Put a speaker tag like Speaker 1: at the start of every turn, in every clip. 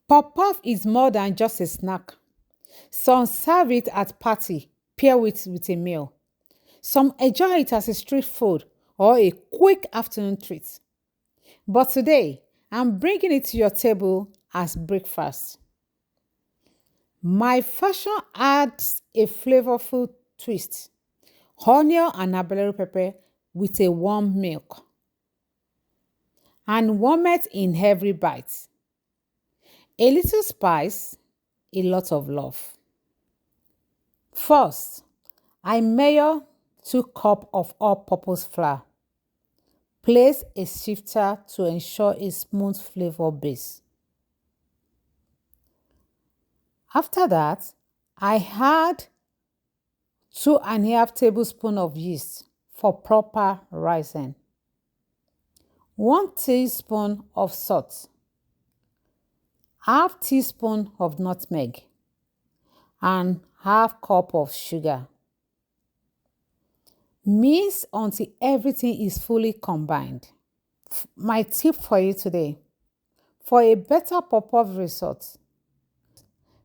Speaker 1: Pop-off is more than just a snack. Some serve it at party, pair it with a meal. Some enjoy it as a street food or a quick afternoon treat. But today, I'm bringing it to your table as breakfast. My version adds a flavorful twist, onion and habanero pepper with a warm milk, and warmth in every bite. A little spice, a lot of love. First, I measure 2 cups of all-purpose flour. Place a sifter to ensure a smooth flavor base. After that, I add 2½ tablespoons of yeast for proper rising. 1 teaspoon of salt. ½ teaspoon of nutmeg. And ½ cup of sugar. Mix until everything is fully combined. My tip for you today: for a better pop-off result,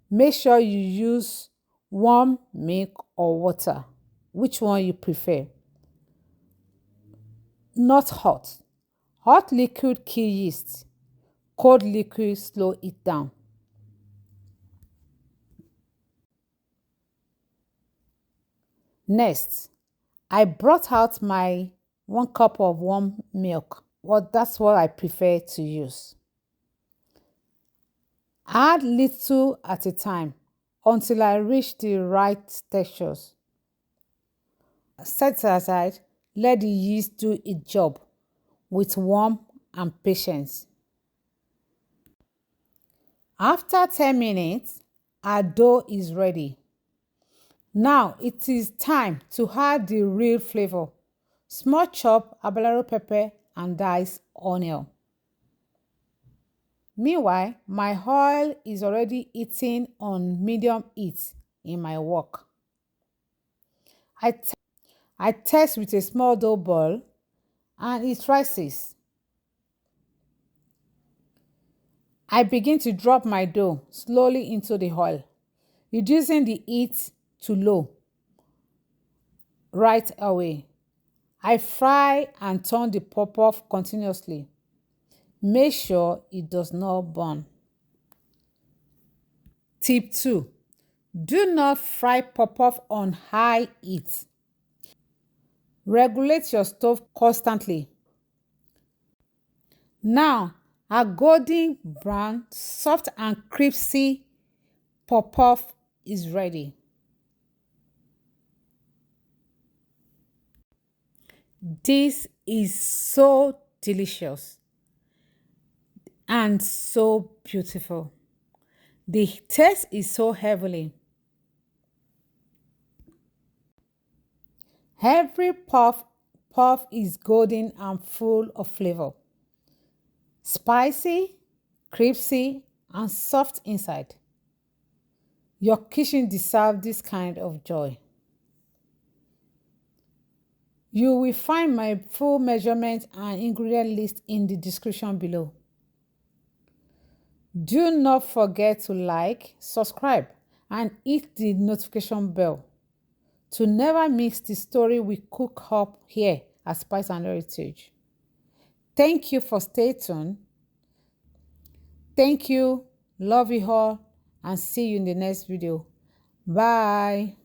Speaker 1: make sure you use warm milk or water, which one you prefer. Not hot. Hot liquid kill yeast. Cold liquid slow it down. Next, I brought out my 1 cup of warm milk. Well, that's what I prefer to use. Add little at a time until I reach the right textures. Set it aside, let the yeast do its job with warmth and patience. After 10 minutes, our dough is ready. Now it is time to add the real flavor: small chopped habanero pepper and diced onion. Meanwhile, my oil is already heating on medium heat in my wok. I test with a small dough ball and it rises. I begin to drop my dough slowly into the oil, reducing the heat to low right away. I fry and turn the pop-off continuously. Make sure it does not burn. Tip 2. Do not fry pop-off on high heat. Regulate your stove constantly. Now, a golden brown, soft and crispy pop-off is ready. This is so delicious and so beautiful. The taste is so heavenly. Every puff is golden and full of flavor. Spicy, crispy, and soft inside. Your kitchen deserves this kind of joy. You will find my full measurement and ingredient list in the description below. Do not forget to like, subscribe, and hit the notification bell to never miss the story we cook up here at Spice and Heritage. Thank you for staying tuned. Thank you, love you all, and see you in the next video. Bye.